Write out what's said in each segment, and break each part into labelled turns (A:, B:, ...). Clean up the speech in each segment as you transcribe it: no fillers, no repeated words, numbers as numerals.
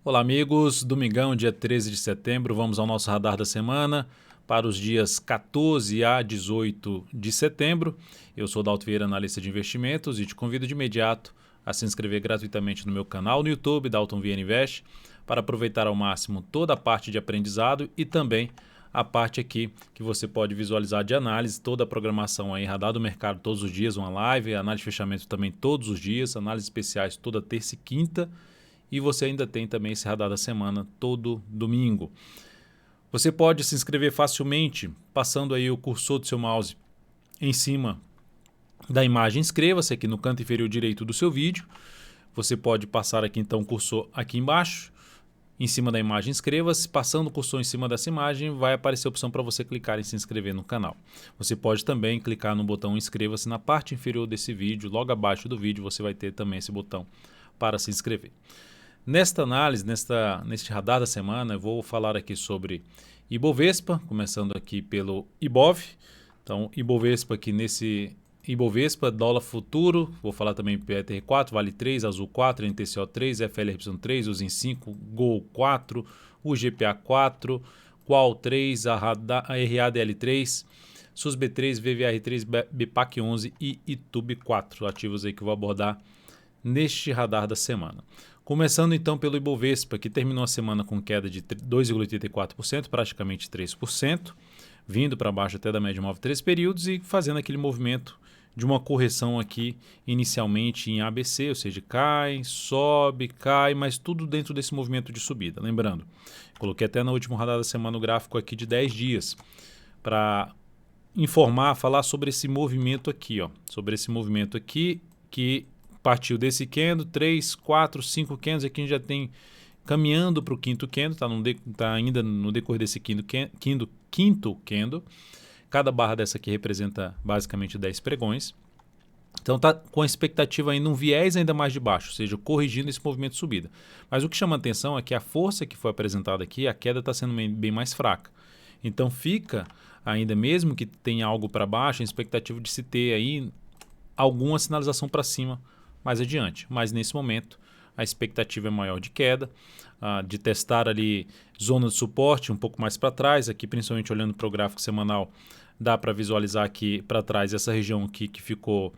A: Olá, amigos. Domingão, dia 13 de setembro, vamos ao nosso radar da semana para os dias 14 a 18 de setembro. Eu sou Dalton Vieira, analista de investimentos, e te convido de imediato a se inscrever gratuitamente no meu canal no YouTube, Dalton Vieira Invest, para aproveitar ao máximo toda a parte de aprendizado e também a parte aqui que você pode visualizar de análise, toda a programação aí, radar do mercado todos os dias, uma live, análise de fechamento também todos os dias, análises especiais toda terça e quinta. E você ainda tem também esse radar da semana todo domingo. Você pode se inscrever facilmente passando aí o cursor do seu mouse em cima da imagem. Inscreva-se aqui no canto inferior direito do seu vídeo. Você pode passar aqui então o cursor aqui embaixo, em cima da imagem inscreva-se. Passando o cursor em cima dessa imagem, vai aparecer a opção para você clicar em se inscrever no canal. Você pode também clicar no botão inscreva-se na parte inferior desse vídeo. Logo abaixo do vídeo você vai ter também esse botão para se inscrever. Nesta análise, neste radar da semana, eu vou falar aqui sobre Ibovespa, começando aqui pelo Ibov. Então, Ibovespa aqui nesse Ibovespa, dólar futuro, vou falar também PTR4, Vale 3, Azul 4, NTCO 3, FLRY 3, USIN 5, Gol 4, UGPA 4, Qual 3, RADL 3, SUSB 3, VVR 3, BPAC 11 e Itube 4, ativos aí que eu vou abordar neste radar da semana. Começando então pelo Ibovespa, que terminou a semana com queda de 2,84%, praticamente 3%, vindo para baixo até da média móvel 3 períodos e fazendo aquele movimento de uma correção aqui inicialmente em ABC, ou seja, cai, sobe, cai, mas tudo dentro desse movimento de subida. Lembrando, coloquei até na última radar da semana o gráfico aqui de 10 dias para falar sobre esse movimento aqui, que partiu desse candle, 3, 4, 5 candles, aqui a gente já tem caminhando para o quinto candle, tá ainda no decorrer desse quinto candle. Cada barra dessa aqui representa basicamente 10 pregões. Então está com a expectativa ainda um viés ainda mais de baixo, ou seja, corrigindo esse movimento de subida. Mas o que chama a atenção é que a força que foi apresentada aqui, a queda está sendo bem mais fraca. Então fica ainda, mesmo que tenha algo para baixo, a expectativa de se ter aí alguma sinalização para cima mais adiante, mas nesse momento a expectativa é maior de queda, de testar ali zona de suporte um pouco mais para trás, aqui principalmente olhando para o gráfico semanal, dá para visualizar aqui para trás essa região aqui que ficou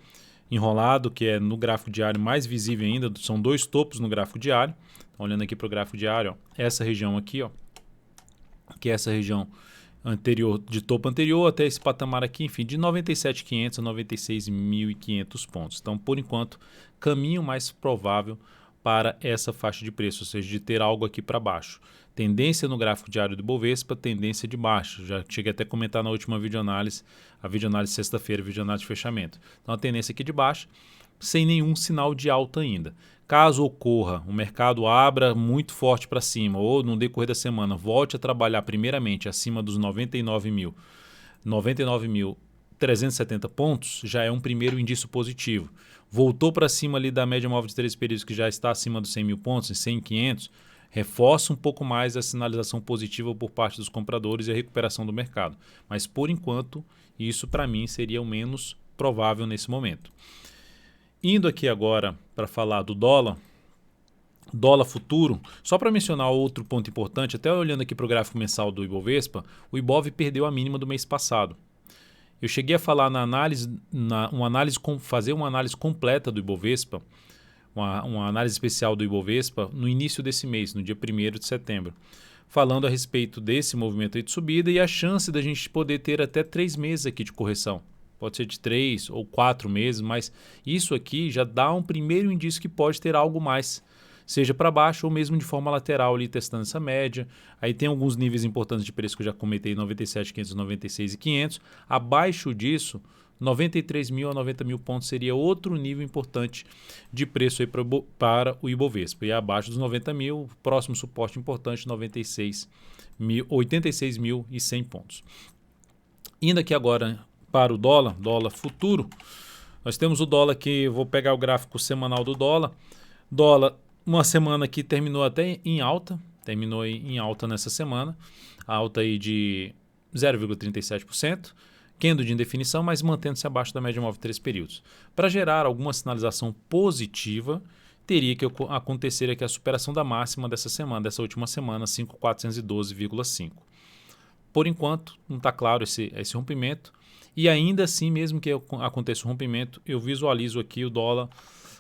A: enrolado, que é no gráfico diário mais visível ainda, são dois topos no gráfico diário. Então, olhando aqui para o gráfico diário, ó, essa região aqui, ó, que é essa região anterior, de topo anterior até esse patamar aqui, enfim, de 97.500 a 96.500 pontos. Então, por enquanto, caminho mais provável para essa faixa de preço, ou seja, de ter algo aqui para baixo. Tendência no gráfico diário do Bovespa, tendência de baixo. Já cheguei até a comentar na última videoanálise, a videoanálise sexta-feira, videoanálise de fechamento. Então, a tendência aqui de baixo, sem nenhum sinal de alta ainda. Caso ocorra, o mercado abra muito forte para cima ou no decorrer da semana volte a trabalhar primeiramente acima dos 99.370 pontos, já é um primeiro indício positivo. Voltou para cima ali da média móvel de 3 períodos, que já está acima dos 100 mil pontos, em 100.500, reforça um pouco mais a sinalização positiva por parte dos compradores e a recuperação do mercado. Mas por enquanto, isso para mim seria o menos provável nesse momento. Indo aqui agora para falar do dólar futuro, só para mencionar outro ponto importante, até olhando aqui para o gráfico mensal do Ibovespa, o Ibov perdeu a mínima do mês passado. Eu cheguei a falar fazer uma análise completa do Ibovespa, uma análise especial do Ibovespa no início desse mês, no dia 1º de setembro, falando a respeito desse movimento aí de subida e a chance da gente poder ter até 3 meses aqui de correção. Pode ser de 3 ou 4 meses, mas isso aqui já dá um primeiro indício que pode ter algo mais, seja para baixo ou mesmo de forma lateral ali testando essa média. Aí tem alguns níveis importantes de preço que eu já comentei, 97.500 e 96.500. Abaixo disso, 93.000 a 90.000 pontos seria outro nível importante de preço aí para o Ibovespa. E abaixo dos 90.000, próximo suporte importante, 86.100 pontos. Indo aqui agora para o dólar futuro, nós temos o dólar que, vou pegar o gráfico semanal do dólar, uma semana que terminou até em alta, nessa semana, alta aí de 0,37%, candle de indefinição, mas mantendo-se abaixo da média móvel de 3 períodos. Para gerar alguma sinalização positiva, teria que acontecer aqui a superação da máxima dessa semana, dessa última semana, 5.412,5. Por enquanto, não está claro esse rompimento. E ainda assim, mesmo que aconteça o rompimento, eu visualizo aqui o dólar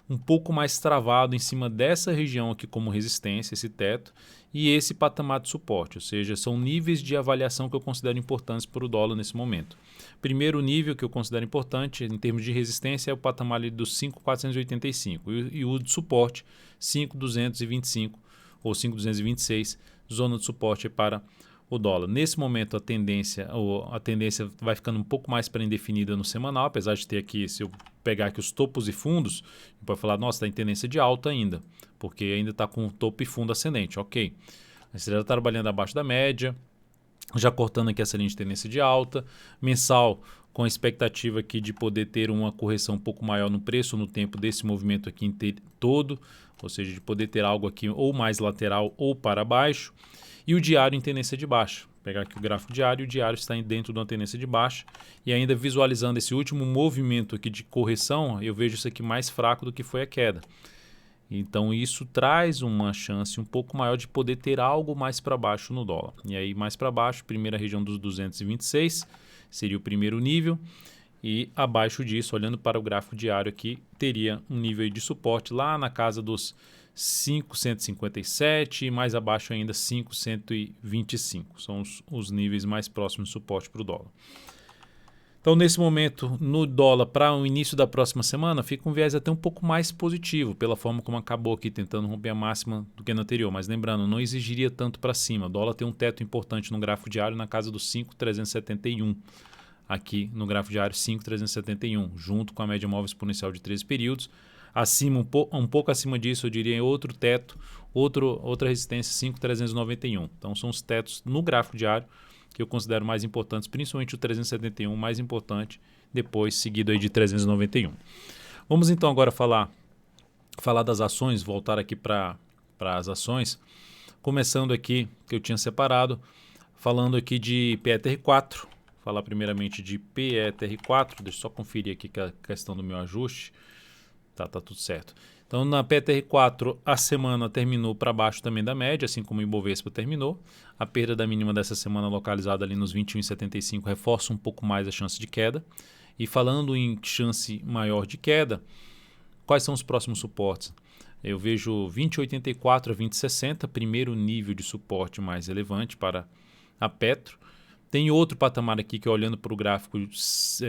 A: um pouco mais travado em cima dessa região aqui como resistência, esse teto, e esse patamar de suporte, ou seja, são níveis de avaliação que eu considero importantes para o dólar nesse momento. Primeiro nível que eu considero importante em termos de resistência é o patamar ali dos 5.485 e o de suporte 5.225 ou 5.226, zona de suporte para o dólar. Nesse momento a tendência vai ficando um pouco mais pré-definida no semanal, apesar de ter aqui, se eu pegar aqui os topos e fundos, pode falar, nossa, está em tendência de alta ainda, porque ainda está com topo e fundo ascendente, ok. Você já está trabalhando abaixo da média, já cortando aqui essa linha de tendência de alta, mensal com a expectativa aqui de poder ter uma correção um pouco maior no preço no tempo desse movimento aqui todo, ou seja, de poder ter algo aqui ou mais lateral ou para baixo. E o diário em tendência de baixa. Vou pegar aqui o gráfico diário, o diário está dentro de uma tendência de baixa. E ainda visualizando esse último movimento aqui de correção, eu vejo isso aqui mais fraco do que foi a queda. Então isso traz uma chance um pouco maior de poder ter algo mais para baixo no dólar. E aí mais para baixo, primeira região dos 226, seria o primeiro nível. E abaixo disso, olhando para o gráfico diário aqui, teria um nível de suporte lá na casa dos 5.157 e mais abaixo ainda 5.125. São os níveis mais próximos de suporte para o dólar. Então, nesse momento, no dólar, para o início da próxima semana, fica um viés até um pouco mais positivo, pela forma como acabou aqui, tentando romper a máxima do que no anterior. Mas lembrando, não exigiria tanto para cima. O dólar tem um teto importante no gráfico diário na casa dos 5.371. Aqui no gráfico diário 5.371, junto com a média móvel exponencial de 13 períodos. Acima, um pouco acima disso, eu diria outro teto, outra resistência 5.391. Então são os tetos no gráfico diário que eu considero mais importantes, principalmente o 371 mais importante, depois seguido aí de 391. Vamos então agora falar das ações, voltar aqui para as ações, começando aqui, que eu tinha separado, falando aqui de PETR4, falar primeiramente de PETR4, deixa eu só conferir aqui a questão do meu ajuste. Tá tudo certo. Então, na PETR4, a semana terminou para baixo também da média, assim como o Ibovespa terminou. A perda da mínima dessa semana localizada ali nos 21,75 reforça um pouco mais a chance de queda. E falando em chance maior de queda, quais são os próximos suportes? Eu vejo 20,84 a 20,60, primeiro nível de suporte mais relevante para a Petro. Tem outro patamar aqui que, olhando para o gráfico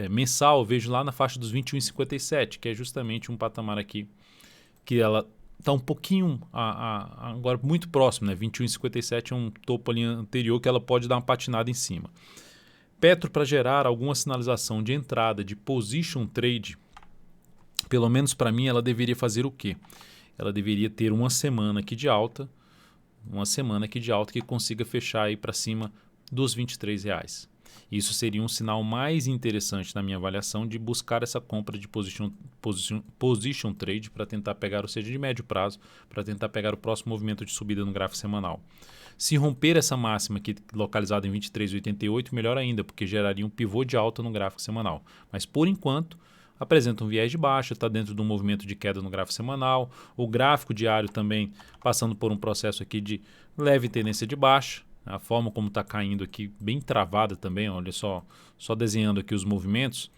A: mensal, eu vejo lá na faixa dos 21,57, que é justamente um patamar aqui que ela está um pouquinho, agora muito próximo, né? 21,57 é um topo ali anterior que ela pode dar uma patinada em cima. Petro, para gerar alguma sinalização de entrada de position trade, pelo menos para mim, ela deveria fazer o quê? Ela deveria ter uma semana aqui de alta que consiga fechar aí para cima dos R$23. Isso seria um sinal mais interessante na minha avaliação de buscar essa compra de position trade para tentar pegar, ou seja, de médio prazo, para tentar pegar o próximo movimento de subida no gráfico semanal. Se romper essa máxima aqui localizada em 23,88, melhor ainda, porque geraria um pivô de alta no gráfico semanal. Mas por enquanto, apresenta um viés de baixa, está dentro de um movimento de queda no gráfico semanal. O gráfico diário também passando por um processo aqui de leve tendência de baixa. A forma como está caindo aqui, bem travada também, olha só desenhando aqui os movimentos,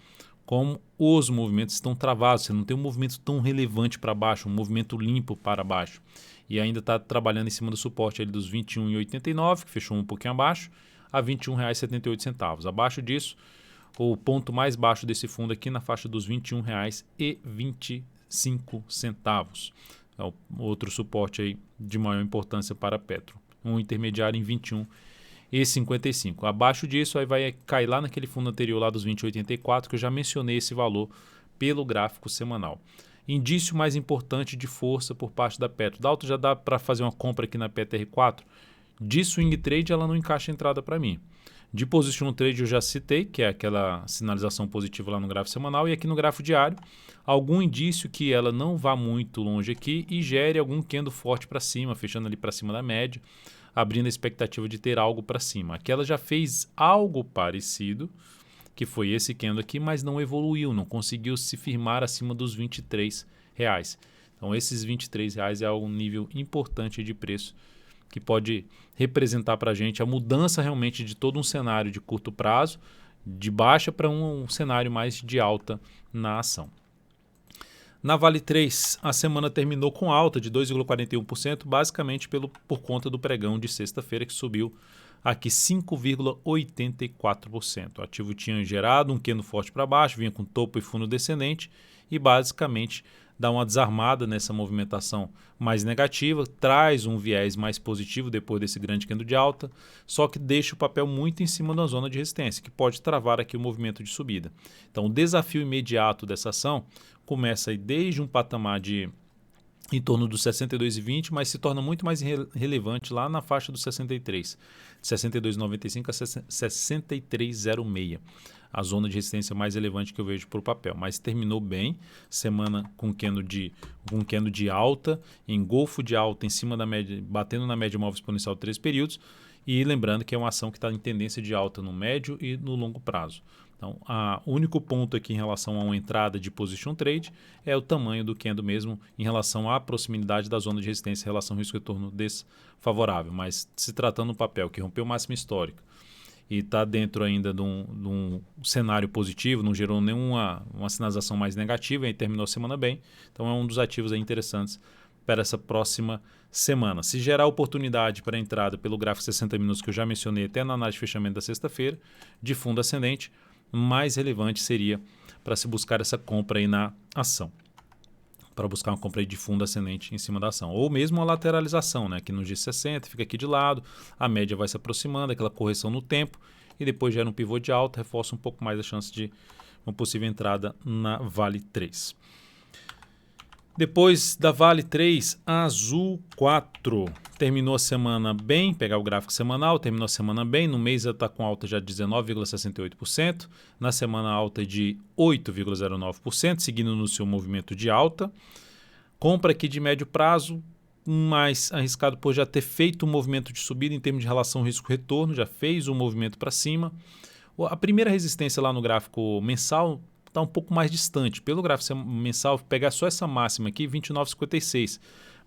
A: como os movimentos estão travados, você não tem um movimento tão relevante para baixo, um movimento limpo para baixo. E ainda está trabalhando em cima do suporte ali dos 21,89, que fechou um pouquinho abaixo, a R$ 21,78. Abaixo disso, o ponto mais baixo desse fundo aqui na faixa dos R$ 21,25. É o outro suporte aí de maior importância para a Petro. Um intermediário em 21,55. Abaixo disso, aí vai cair lá naquele fundo anterior lá dos 20,84, que eu já mencionei esse valor pelo gráfico semanal. Indício mais importante de força por parte da Petro. Dalton, já dá para fazer uma compra aqui na PETR4? De swing trade, ela não encaixa a entrada para mim. De position trade eu já citei, que é aquela sinalização positiva lá no gráfico semanal, e aqui no gráfico diário, algum indício que ela não vá muito longe aqui e gere algum candle forte para cima, fechando ali para cima da média, abrindo a expectativa de ter algo para cima. Aqui ela já fez algo parecido, que foi esse candle aqui, mas não evoluiu, não conseguiu se firmar acima dos R$23. Então esses R$ 23 é um nível importante de preço que pode representar para a gente a mudança realmente de todo um cenário de curto prazo, de baixa para um cenário mais de alta na ação. Na Vale 3, a semana terminou com alta de 2,41%, basicamente por conta do pregão de sexta-feira, que subiu aqui 5,84%. O ativo tinha gerado um queno forte para baixo, vinha com topo e fundo descendente e basicamente dá uma desarmada nessa movimentação mais negativa, traz um viés mais positivo depois desse grande queno de alta, só que deixa o papel muito em cima da zona de resistência, que pode travar aqui o movimento de subida. Então o desafio imediato dessa ação começa aí desde um patamar de em torno dos 62,20, mas se torna muito mais relevante lá na faixa dos 63, de 62,95 a 63,06. A zona de resistência mais relevante que eu vejo para o papel, mas terminou bem, semana com queno de alta, engolfo de alta em cima da média, batendo na média móvel exponencial de 3 períodos, e lembrando que é uma ação que está em tendência de alta no médio e no longo prazo. Então, o único ponto aqui em relação a uma entrada de position trade é o tamanho do candle mesmo em relação à proximidade da zona de resistência em relação ao risco-retorno desfavorável. Mas se tratando de um papel que rompeu máxima histórica e está dentro ainda de um cenário positivo, não gerou nenhuma uma sinalização mais negativa e terminou a semana bem, então é um dos ativos aí interessantes para essa próxima semana. Se gerar oportunidade para entrada pelo gráfico 60 minutos que eu já mencionei até na análise de fechamento da sexta-feira, de fundo ascendente, mais relevante seria para se buscar essa compra aí na ação, para buscar uma compra aí de fundo ascendente em cima da ação, ou mesmo uma lateralização, né? Aqui no G60 fica aqui de lado, a média vai se aproximando, aquela correção no tempo e depois gera um pivô de alta, reforça um pouco mais a chance de uma possível entrada na Vale 3. Depois da Vale 3, Azul 4 terminou a semana bem, pegar o gráfico semanal, terminou a semana bem, no mês ela está com alta já de 19,68%, na semana alta de 8,09%, seguindo no seu movimento de alta. Compra aqui de médio prazo, mais arriscado por já ter feito um movimento de subida em termos de relação risco-retorno, já fez um movimento para cima. A primeira resistência lá no gráfico mensal está um pouco mais distante. Pelo gráfico mensal, pegar só essa máxima aqui, 29,56.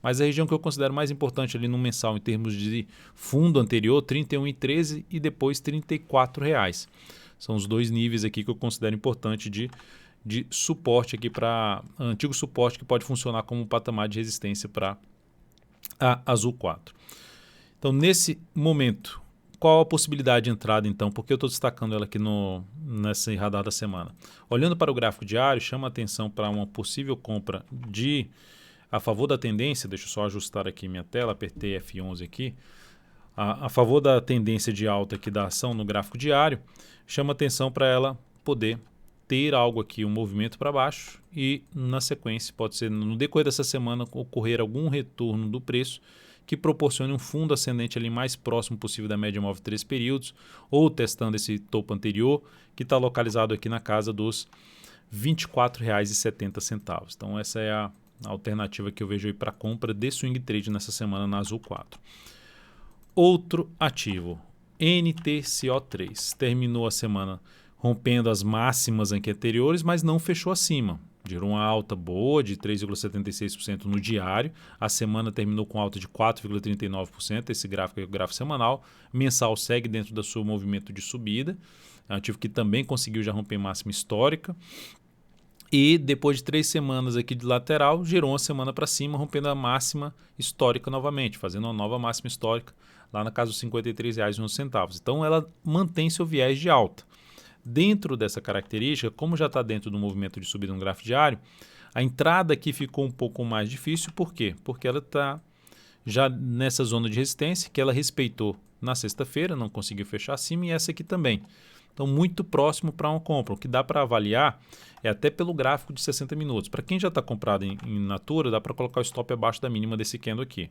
A: Mas a região que eu considero mais importante ali no mensal em termos de fundo anterior, 31,13 e depois R$ 34,00. São os dois níveis aqui que eu considero importante de suporte aqui para antigo suporte que pode funcionar como um patamar de resistência para a Azul 4. Então, nesse momento, qual a possibilidade de entrada, então? Porque eu estou destacando ela aqui nessa radar da semana. Olhando para o gráfico diário, chama a atenção para uma possível compra a favor da tendência. Deixa eu só ajustar aqui minha tela, apertei F11 aqui. A favor da tendência de alta aqui da ação no gráfico diário, chama atenção para ela poder ter algo aqui, um movimento para baixo e na sequência, pode ser no decorrer dessa semana, ocorrer algum retorno do preço que proporcione um fundo ascendente ali mais próximo possível da média móvel 3 períodos, ou testando esse topo anterior, que está localizado aqui na casa dos R$ 24,70. Então essa é a alternativa que eu vejo aí para compra de swing trade nessa semana na Azul 4. Outro ativo, NTCO3, terminou a semana rompendo as máximas aqui anteriores, mas não fechou acima. Gerou uma alta boa de 3,76% no diário. A semana terminou com alta de 4,39%. Esse gráfico é o gráfico semanal. Mensal segue dentro do seu movimento de subida. É um ativo que também conseguiu já romper máxima histórica. E depois de 3 semanas aqui de lateral, gerou uma semana para cima, rompendo a máxima histórica novamente, fazendo uma nova máxima histórica lá na casa dos R$ 53,11. Então ela mantém seu viés de alta. Dentro dessa característica, como já está dentro do movimento de subida no gráfico diário, a entrada aqui ficou um pouco mais difícil. Por quê? Porque ela está já nessa zona de resistência que ela respeitou na sexta-feira, não conseguiu fechar acima, e essa aqui também. Então, muito próximo para uma compra. O que dá para avaliar é até pelo gráfico de 60 minutos. Para quem já está comprado em natura, dá para colocar o stop abaixo da mínima desse candle aqui.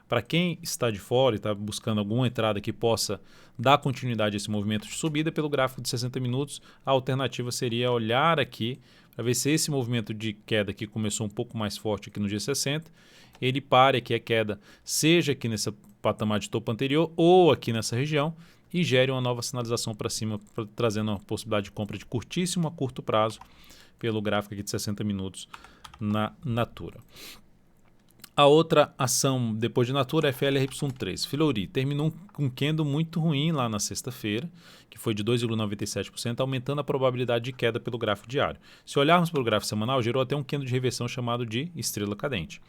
A: Para quem está de fora e está buscando alguma entrada que possa dar continuidade a esse movimento de subida, pelo gráfico de 60 minutos, a alternativa seria olhar aqui para ver se esse movimento de queda que começou um pouco mais forte aqui no G60, ele pare aqui a queda, seja aqui nesse patamar de topo anterior ou aqui nessa região, e gere uma nova sinalização para cima, trazendo uma possibilidade de compra de curtíssimo a curto prazo pelo gráfico aqui de 60 minutos na Natura. A outra ação depois de Natura é FLRY3. Fleury terminou com um candle muito ruim lá na sexta-feira, que foi de 2,97%, aumentando a probabilidade de queda pelo gráfico diário. Se olharmos para o gráfico semanal, gerou até um candle de reversão chamado de estrela cadente.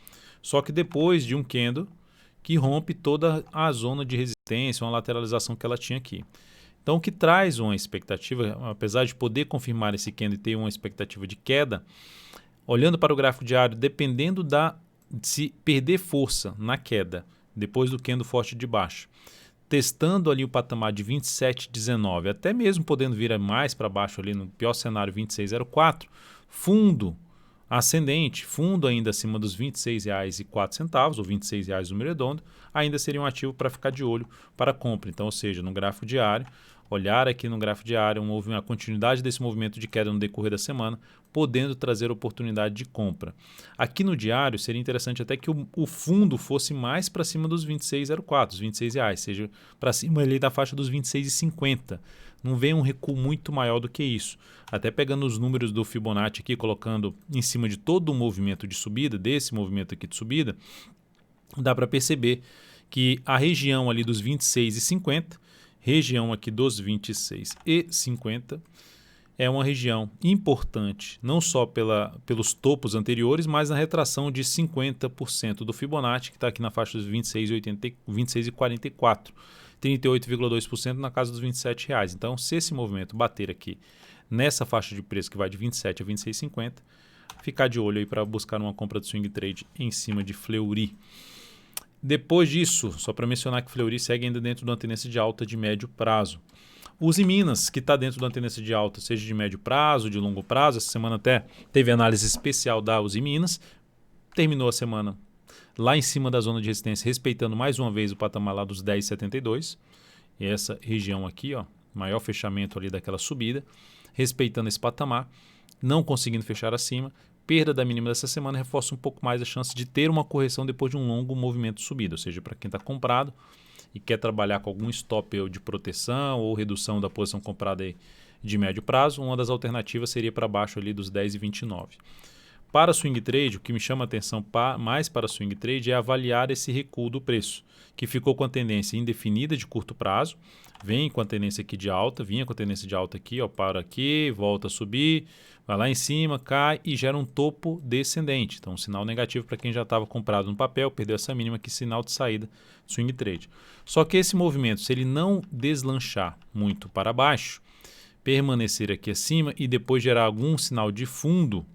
A: Só que depois de um candle que rompe toda a zona de resistência, uma lateralização que ela tinha aqui. Então, o que traz uma expectativa, apesar de poder confirmar esse candle e ter uma expectativa de queda, olhando para o gráfico diário, dependendo se perder força na queda, depois do candle forte de baixo, testando ali o patamar de 27,19, até mesmo podendo vir mais para baixo ali no pior cenário 26,04, fundo ascendente, fundo ainda acima dos R$ 26,04 ou R$ 26 número redondo, ainda seria um ativo para ficar de olho para compra. Então, ou seja, no gráfico diário, olhar aqui no gráfico diário, houve uma continuidade desse movimento de queda no decorrer da semana, podendo trazer oportunidade de compra. Aqui no diário, seria interessante até que o fundo fosse mais para cima dos 26,04, os R$ 26, seja para cima ali da faixa dos 26,50. Não vem um recuo muito maior do que isso. Até pegando os números do Fibonacci aqui, colocando em cima de todo o movimento de subida, desse movimento aqui de subida, dá para perceber que a região ali dos 26,50, região aqui dos 26,50, é uma região importante, não só pelos topos anteriores, mas na retração de 50% do Fibonacci, que está aqui na faixa dos 26,44, 38,2% na casa dos R$ 27. Então, se esse movimento bater aqui nessa faixa de preço que vai de 27 a 26,50, ficar de olho aí para buscar uma compra de swing trade em cima de Fleury. Depois disso, só para mencionar que Fleury segue ainda dentro de uma tendência de alta de médio prazo. Uzi Minas, que está dentro de uma tendência de alta, seja de médio prazo, de longo prazo. Essa semana até teve análise especial da Uzi Minas. Terminou a semana lá em cima da zona de resistência, respeitando mais uma vez o patamar lá dos 10,72. E essa região aqui, ó, maior fechamento ali daquela subida, respeitando esse patamar, não conseguindo fechar acima. Perda da mínima dessa semana reforça um pouco mais a chance de ter uma correção depois de um longo movimento de subida. Ou seja, para quem está comprado e quer trabalhar com algum stop de proteção ou redução da posição comprada aí de médio prazo, uma das alternativas seria para baixo ali dos 10,29. Para swing trade, o que me chama a atenção mais para swing trade é avaliar esse recuo do preço, que ficou com a tendência indefinida de curto prazo, vem com a tendência aqui de alta, vinha com a tendência de alta aqui, ó, para aqui, volta a subir, vai lá em cima, cai e gera um topo descendente. Então, um sinal negativo para quem já estava comprado no papel, perdeu essa mínima aqui, sinal de saída, swing trade. Só que esse movimento, se ele não deslanchar muito para baixo, permanecer aqui acima e depois gerar algum sinal de fundo,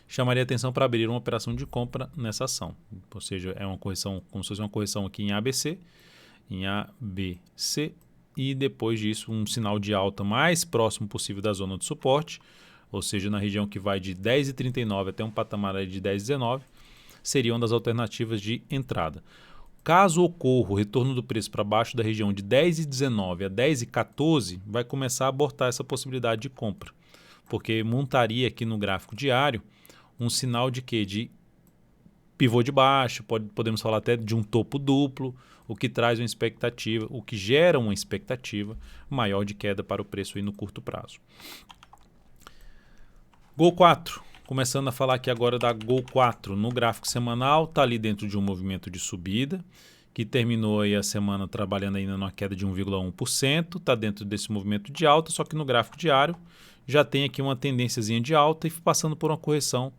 A: chamaria atenção para abrir uma operação de compra nessa ação. Ou seja, é uma correção, como se fosse uma correção aqui em ABC, e depois disso um sinal de alta mais próximo possível da zona de suporte, ou seja, na região que vai de 10,39 até um patamar de 10,19, seria uma das alternativas de entrada. Caso ocorra o retorno do preço para baixo da região de 10,19 a 10,14, vai começar a abortar essa possibilidade de compra, porque montaria aqui no gráfico diário um sinal de quê? De pivô de baixo, podemos falar até de um topo duplo, o que traz uma expectativa, o que gera uma expectativa maior de queda para o preço aí no curto prazo. Gol 4, começando a falar aqui agora da Gol 4, no gráfico semanal, está ali dentro de um movimento de subida, que terminou aí a semana trabalhando ainda numa queda de 1,1%, está dentro desse movimento de alta, só que no gráfico diário já tem aqui uma tendênciazinha de alta e passando por uma correção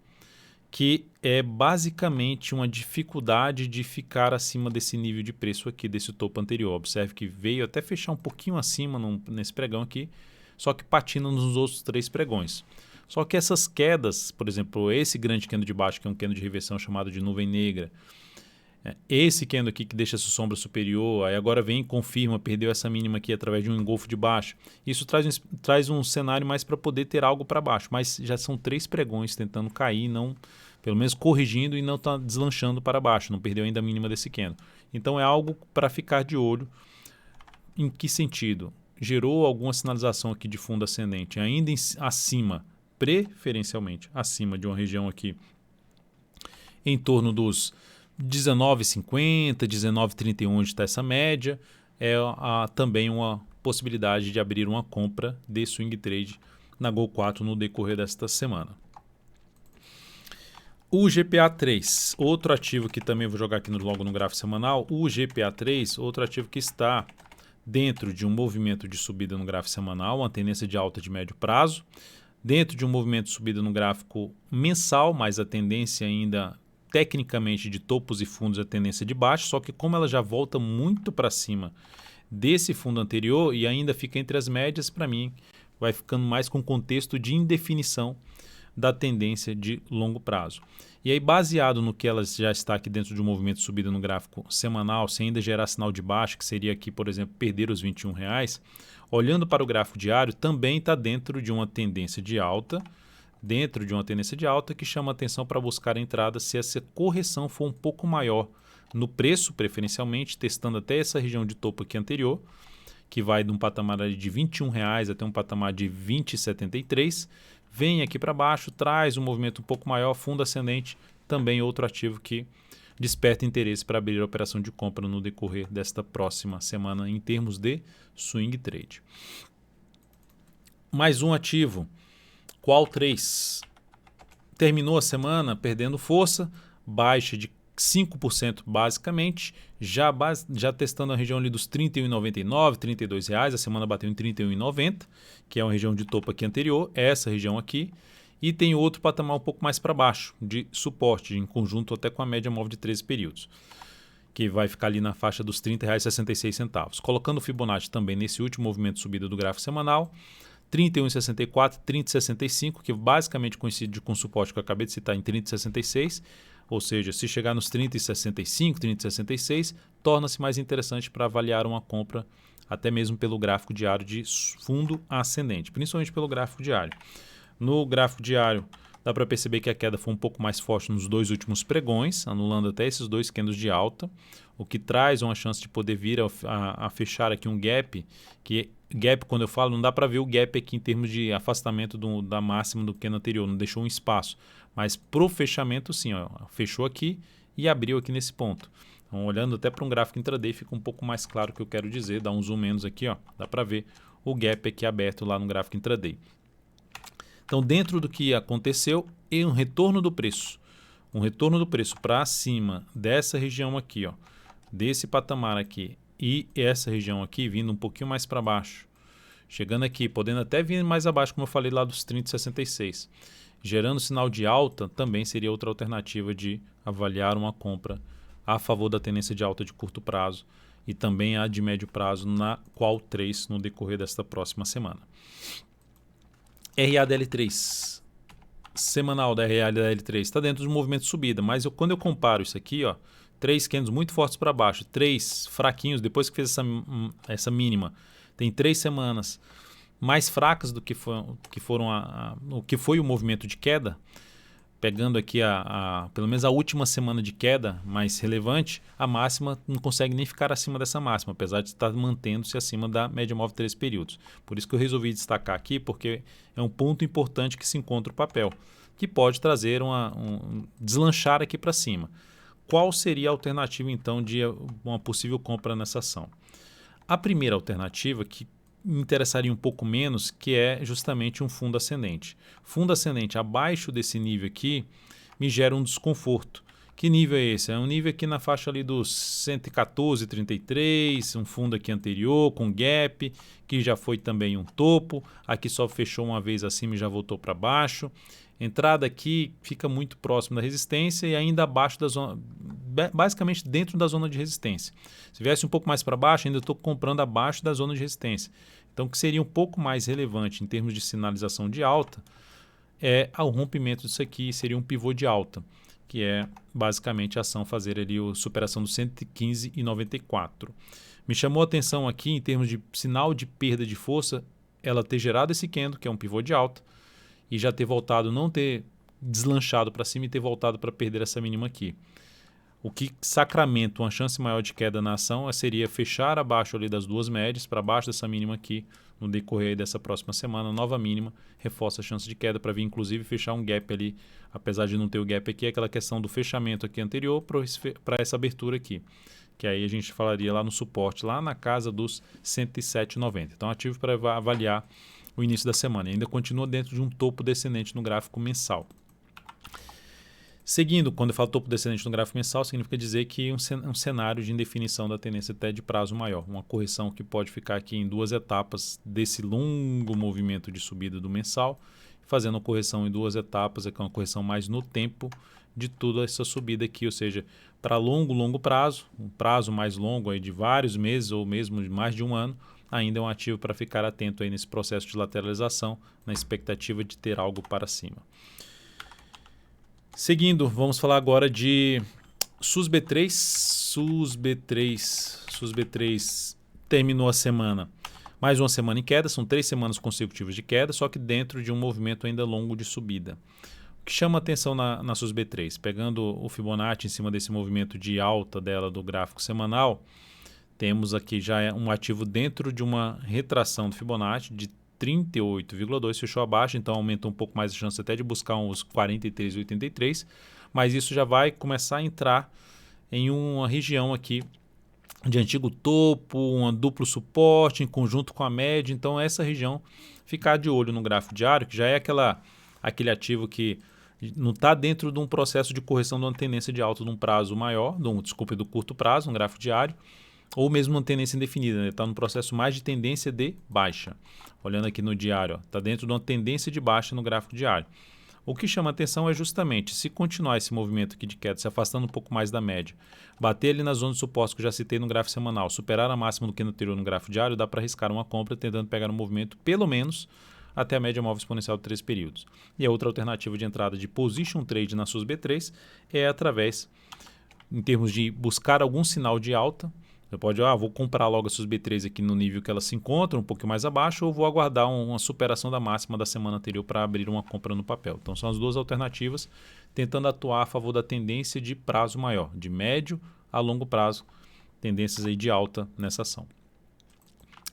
A: que é basicamente uma dificuldade de ficar acima desse nível de preço aqui, desse topo anterior. Observe que veio até fechar um pouquinho acima nesse pregão aqui, só que patina nos outros 3 pregões. Só que essas quedas, por exemplo, esse grande candle de baixo, que é um candle de reversão chamado de nuvem negra, esse candle aqui que deixa essa sombra superior, aí agora vem e confirma, perdeu essa mínima aqui através de um engolfo de baixo. Isso traz um cenário mais para poder ter algo para baixo, mas já são 3 pregões tentando cair, não, pelo menos corrigindo e não está deslanchando para baixo, não perdeu ainda a mínima desse candle. Então é algo para ficar de olho. Em que sentido? Gerou alguma sinalização aqui de fundo ascendente, ainda acima, preferencialmente acima de uma região aqui em torno dos 19,50, 19,31, onde está essa média, também uma possibilidade de abrir uma compra de swing trade na Gol 4 no decorrer desta semana. O GPA3, outro ativo que também vou jogar aqui logo no gráfico semanal, o GPA3, outro ativo que está dentro de um movimento de subida no gráfico semanal, uma tendência de alta de médio prazo, dentro de um movimento de subida no gráfico mensal, mas a tendência ainda tecnicamente de topos e fundos é a tendência de baixo, só que como ela já volta muito para cima desse fundo anterior e ainda fica entre as médias, para mim vai ficando mais com contexto de indefinição da tendência de longo prazo. E aí, baseado no que ela já está aqui dentro de um movimento de subida no gráfico semanal, sem ainda gerar sinal de baixa, que seria aqui, por exemplo, perder os R$ 21, olhando para o gráfico diário, também está dentro de uma tendência de alta, que chama atenção para buscar a entrada se essa correção for um pouco maior no preço, preferencialmente, testando até essa região de topo aqui anterior, que vai de um patamar de R$ 21 até um patamar de 20,73, vem aqui para baixo, traz um movimento um pouco maior, fundo ascendente, também outro ativo que desperta interesse para abrir a operação de compra no decorrer desta próxima semana em termos de swing trade. Mais um ativo, Qual3, terminou a semana perdendo força, baixa de 5% basicamente, já testando a região ali dos R$ 31,99, R$ 32, a semana bateu em R$ 31,90, que é uma região de topo aqui anterior, essa região aqui, e tem outro patamar um pouco mais para baixo, de suporte, em conjunto até com a média móvel de 13 períodos, que vai ficar ali na faixa dos R$ 30,66. Colocando o Fibonacci também nesse último movimento de subida do gráfico semanal, 31,64, 30,65, que basicamente coincide com o suporte que eu acabei de citar em 30,66, ou seja, se chegar nos 30,65, 30,66, torna-se mais interessante para avaliar uma compra até mesmo pelo gráfico diário de fundo ascendente, principalmente pelo gráfico diário. No gráfico diário, dá para perceber que a queda foi um pouco mais forte nos dois últimos pregões, anulando até esses dois candles de alta, o que traz uma chance de poder vir a fechar aqui um gap, que gap, quando eu falo, não dá para ver o gap aqui em termos de afastamento da máxima do candle anterior, não deixou um espaço, mas pro fechamento sim, ó, fechou aqui e abriu aqui nesse ponto. Então, olhando até para um gráfico intraday, fica um pouco mais claro o que eu quero dizer, dá um zoom menos aqui, ó, dá para ver o gap aqui aberto lá no gráfico intraday. Então, dentro do que aconteceu, e um retorno do preço para cima dessa região aqui, ó, desse patamar aqui e essa região aqui vindo um pouquinho mais para baixo, chegando aqui, podendo até vir mais abaixo, como eu falei lá dos 30,66, gerando sinal de alta, também seria outra alternativa de avaliar uma compra a favor da tendência de alta de curto prazo e também a de médio prazo na Qual3 no decorrer desta próxima semana. RADL3, semanal da RADL3, está dentro do movimento de subida, mas quando eu comparo isso aqui, ó, 3 candles muito fortes para baixo, 3 fraquinhos, depois que fez essa mínima, tem 3 semanas mais fracas do que o que foi o movimento de queda, pegando aqui pelo menos a última semana de queda mais relevante, a máxima não consegue nem ficar acima dessa máxima, apesar de estar mantendo-se acima da média móvel de 3 períodos. Por isso que eu resolvi destacar aqui, porque é um ponto importante que se encontra o papel, que pode trazer deslanchar aqui para cima. Qual seria a alternativa, então, de uma possível compra nessa ação? A primeira alternativa, que me interessaria um pouco menos, que é justamente um fundo ascendente. Fundo ascendente abaixo desse nível aqui me gera um desconforto. Que nível é esse? É um nível aqui na faixa ali dos 114,33, um fundo aqui anterior com gap, que já foi também um topo, aqui só fechou uma vez acima e já voltou para baixo. Entrada aqui fica muito próximo da resistência e ainda abaixo da zona, basicamente dentro da zona de resistência. Se viesse um pouco mais para baixo, ainda estou comprando abaixo da zona de resistência. Então, o que seria um pouco mais relevante em termos de sinalização de alta é o rompimento disso aqui, seria um pivô de alta, que é basicamente a ação fazer ali a superação do 115,94. Me chamou a atenção aqui em termos de sinal de perda de força, ela ter gerado esse candle, que é um pivô de alta, e já ter voltado, não ter deslanchado para cima e ter voltado para perder essa mínima aqui. O que sacramenta uma chance maior de queda na ação seria fechar abaixo ali das duas médias, para baixo dessa mínima aqui, no decorrer dessa próxima semana, nova mínima, reforça a chance de queda para vir inclusive fechar um gap ali, apesar de não ter o gap aqui, aquela questão do fechamento aqui anterior para essa abertura aqui, que aí a gente falaria lá no suporte, lá na casa dos 107,90. Então, ativo para avaliar o início da semana. Ainda continua dentro de um topo descendente no gráfico mensal. Seguindo, quando eu falo topo descendente no gráfico mensal, significa dizer que um cenário de indefinição da tendência até de prazo maior. Uma correção que pode ficar aqui em 2 etapas desse longo movimento de subida do mensal, fazendo a correção em 2 etapas, que é uma correção mais no tempo de toda essa subida aqui, ou seja, para longo prazo, um prazo mais longo aí de vários meses ou mesmo de mais de um ano, ainda é um ativo para ficar atento aí nesse processo de lateralização, na expectativa de ter algo para cima. Seguindo, vamos falar agora de SUSB3. SUSB3 terminou a semana, mais uma semana em queda, são 3 semanas consecutivas de queda, só que dentro de um movimento ainda longo de subida. O que chama atenção na SUSB3, pegando o Fibonacci em cima desse movimento de alta dela do gráfico semanal, temos aqui já um ativo dentro de uma retração do Fibonacci de 38,2, fechou abaixo, então aumenta um pouco mais a chance até de buscar uns 43,83, mas isso já vai começar a entrar em uma região aqui de antigo topo, um duplo suporte em conjunto com a média, então essa região ficar de olho no gráfico diário, que já é aquele ativo que não está dentro de um processo de correção de uma tendência de alta de um prazo maior, do curto prazo, um gráfico diário, ou mesmo uma tendência indefinida, está no processo mais de tendência de baixa. Olhando aqui no diário, está dentro de uma tendência de baixa no gráfico diário. O que chama atenção é justamente se continuar esse movimento aqui de queda, se afastando um pouco mais da média, bater ali na zona de suporte que eu já citei no gráfico semanal, superar a máxima do que anterior no gráfico diário, dá para arriscar uma compra tentando pegar um movimento pelo menos até a média móvel exponencial de 3 períodos. E a outra alternativa de entrada de position trade na SUSB3 é através, em termos de buscar algum sinal de alta. Você pode, vou comprar logo a SUSB3 aqui no nível que ela se encontra, um pouquinho mais abaixo, ou vou aguardar uma superação da máxima da semana anterior para abrir uma compra no papel. Então são as duas alternativas, tentando atuar a favor da tendência de prazo maior, de médio a longo prazo, tendências aí de alta nessa ação.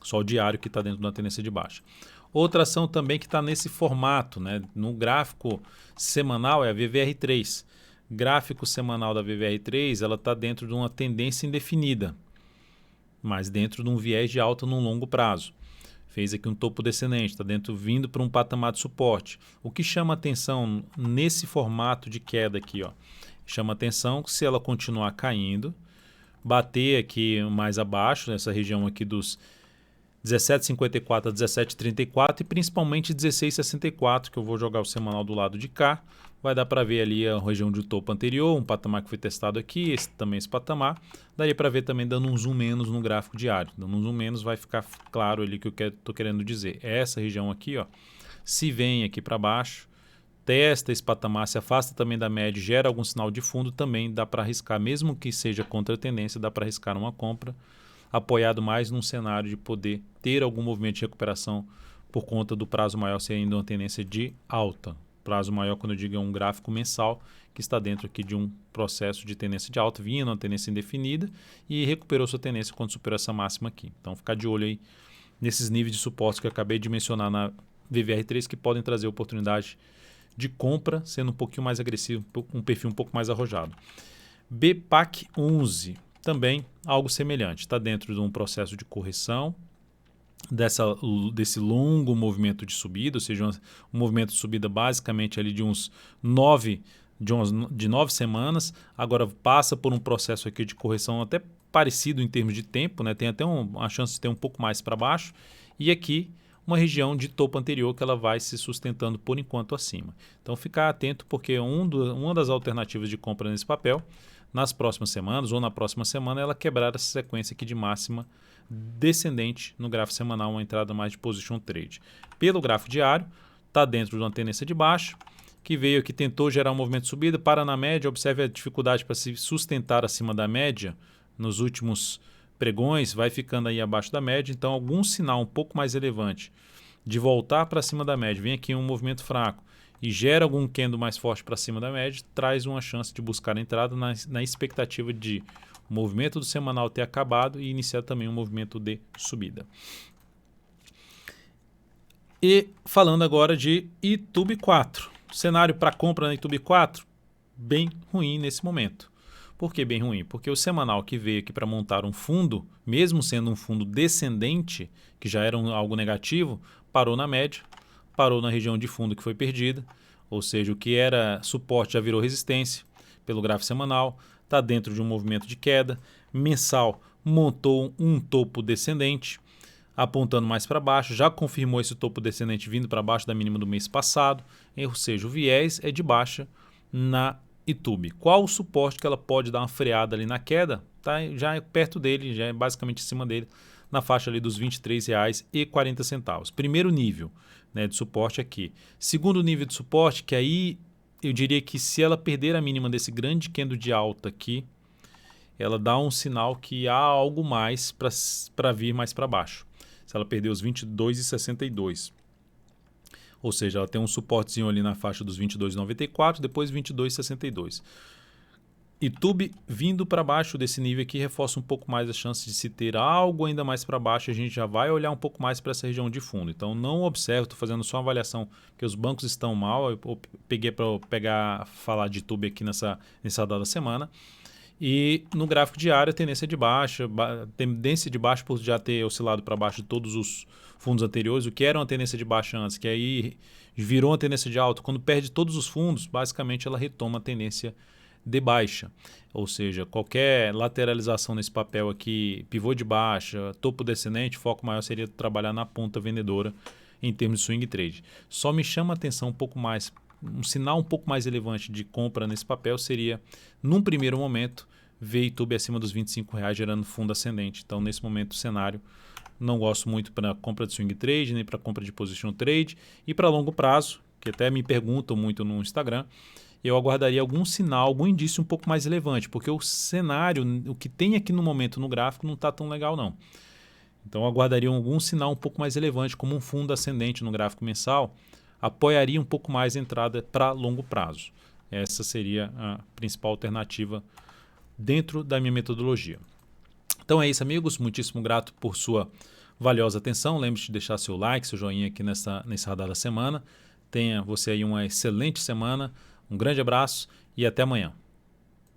A: Só o diário que está dentro da tendência de baixa. Outra ação também que está nesse formato, né? No gráfico semanal é a VVR3. Gráfico semanal da VVR3, ela está dentro de uma tendência indefinida, mas dentro de um viés de alta num longo prazo. Fez aqui um topo descendente, está vindo para um patamar de suporte. O que chama atenção nesse formato de queda aqui, chama atenção que se ela continuar caindo, bater aqui mais abaixo, nessa região aqui dos 17,54 a 17,34 e principalmente 16,64, que eu vou jogar o semanal do lado de cá, vai dar para ver ali a região de topo anterior, um patamar que foi testado aqui, esse patamar. Daria para ver também dando um zoom menos no gráfico diário. Dando um zoom menos vai ficar claro ali o que eu estou querendo dizer. Essa região aqui, se vem aqui para baixo, testa esse patamar, se afasta também da média, gera algum sinal de fundo, também dá para arriscar, mesmo que seja contra a tendência, dá para arriscar uma compra, apoiado mais num cenário de poder ter algum movimento de recuperação por conta do prazo maior ser ainda uma tendência de alta. Prazo maior, quando eu digo, é um gráfico mensal que está dentro aqui de um processo de tendência de alta, vinha numa tendência indefinida e recuperou sua tendência quando superou essa máxima aqui. Então, ficar de olho aí nesses níveis de suporte que eu acabei de mencionar na VVR3 que podem trazer oportunidade de compra, sendo um pouquinho mais agressivo, um perfil um pouco mais arrojado. BPAC 11, também algo semelhante, está dentro de um processo de correção, desse longo movimento de subida, ou seja, um movimento de subida basicamente ali de 9 semanas, agora passa por um processo aqui de correção até parecido em termos de tempo, né? Tem até uma chance de ter um pouco mais para baixo, e aqui uma região de topo anterior que ela vai se sustentando por enquanto acima. Então ficar atento porque uma das alternativas de compra nesse papel, nas próximas semanas ou na próxima semana, ela quebrar essa sequência aqui de máxima descendente no gráfico semanal, uma entrada mais de position trade. Pelo gráfico diário, está dentro de uma tendência de baixa, que veio aqui, tentou gerar um movimento de subida, para na média, observe a dificuldade para se sustentar acima da média nos últimos pregões, vai ficando aí abaixo da média, então algum sinal um pouco mais relevante de voltar para cima da média, vem aqui um movimento fraco e gera algum candle mais forte para cima da média, traz uma chance de buscar a entrada na expectativa de o movimento do semanal ter acabado e iniciar também um movimento de subida. E falando agora de YouTube 4. Cenário para compra na YouTube 4, bem ruim nesse momento. Por que bem ruim? Porque o semanal que veio aqui para montar um fundo, mesmo sendo um fundo descendente, que já era algo negativo, parou na média, parou na região de fundo que foi perdida, ou seja, o que era suporte já virou resistência. pelo gráfico semanal, está dentro de um movimento de queda. Mensal montou um topo descendente, apontando mais para baixo, já confirmou esse topo descendente vindo para baixo da mínima do mês passado, ou seja, o viés é de baixa na YouTube. Qual o suporte que ela pode dar uma freada ali na queda? Tá já é perto dele, já é basicamente em cima dele, na faixa ali dos R$ 23,40. Primeiro nível, né, de suporte aqui. Segundo nível de suporte, que aí eu diria que se ela perder a mínima desse grande candle de alta aqui, ela dá um sinal que há algo mais para vir mais para baixo. Se ela perder os 22,62. Ou seja, ela tem um suportezinho ali na faixa dos 22,94, depois 22,62. YouTube vindo para baixo desse nível aqui reforça um pouco mais a chance de se ter algo ainda mais para baixo. A gente já vai olhar um pouco mais para essa região de fundo. Então não observe, estou fazendo só uma avaliação, porque os bancos estão mal. Eu peguei para falar de YouTube aqui nessa dada semana. E no gráfico diário, tendência de baixa por já ter oscilado para baixo de todos os fundos anteriores, o que era uma tendência de baixa antes, que aí virou uma tendência de alta. Quando perde todos os fundos, basicamente ela retoma a tendência de baixa. Ou seja, qualquer lateralização nesse papel aqui, pivô de baixa, topo descendente, foco maior seria trabalhar na ponta vendedora em termos de swing trade. Só me chama a atenção um pouco mais, um sinal um pouco mais relevante de compra nesse papel seria, num primeiro momento, ver YouTube acima dos R$25 gerando fundo ascendente. Então, nesse momento, o cenário não gosto muito para compra de swing trade, nem para compra de position trade. E para longo prazo, que até me perguntam muito no Instagram, eu aguardaria algum sinal, algum indício um pouco mais relevante, porque o cenário, o que tem aqui no momento no gráfico não está tão legal não. Então, eu aguardaria algum sinal um pouco mais relevante, como um fundo ascendente no gráfico mensal, apoiaria um pouco mais a entrada para longo prazo. Essa seria a principal alternativa dentro da minha metodologia. Então é isso, amigos. Muitíssimo grato por sua valiosa atenção. Lembre-se de deixar seu like, seu joinha aqui nesse radar da semana. Tenha você aí uma excelente semana. Um grande abraço e até amanhã.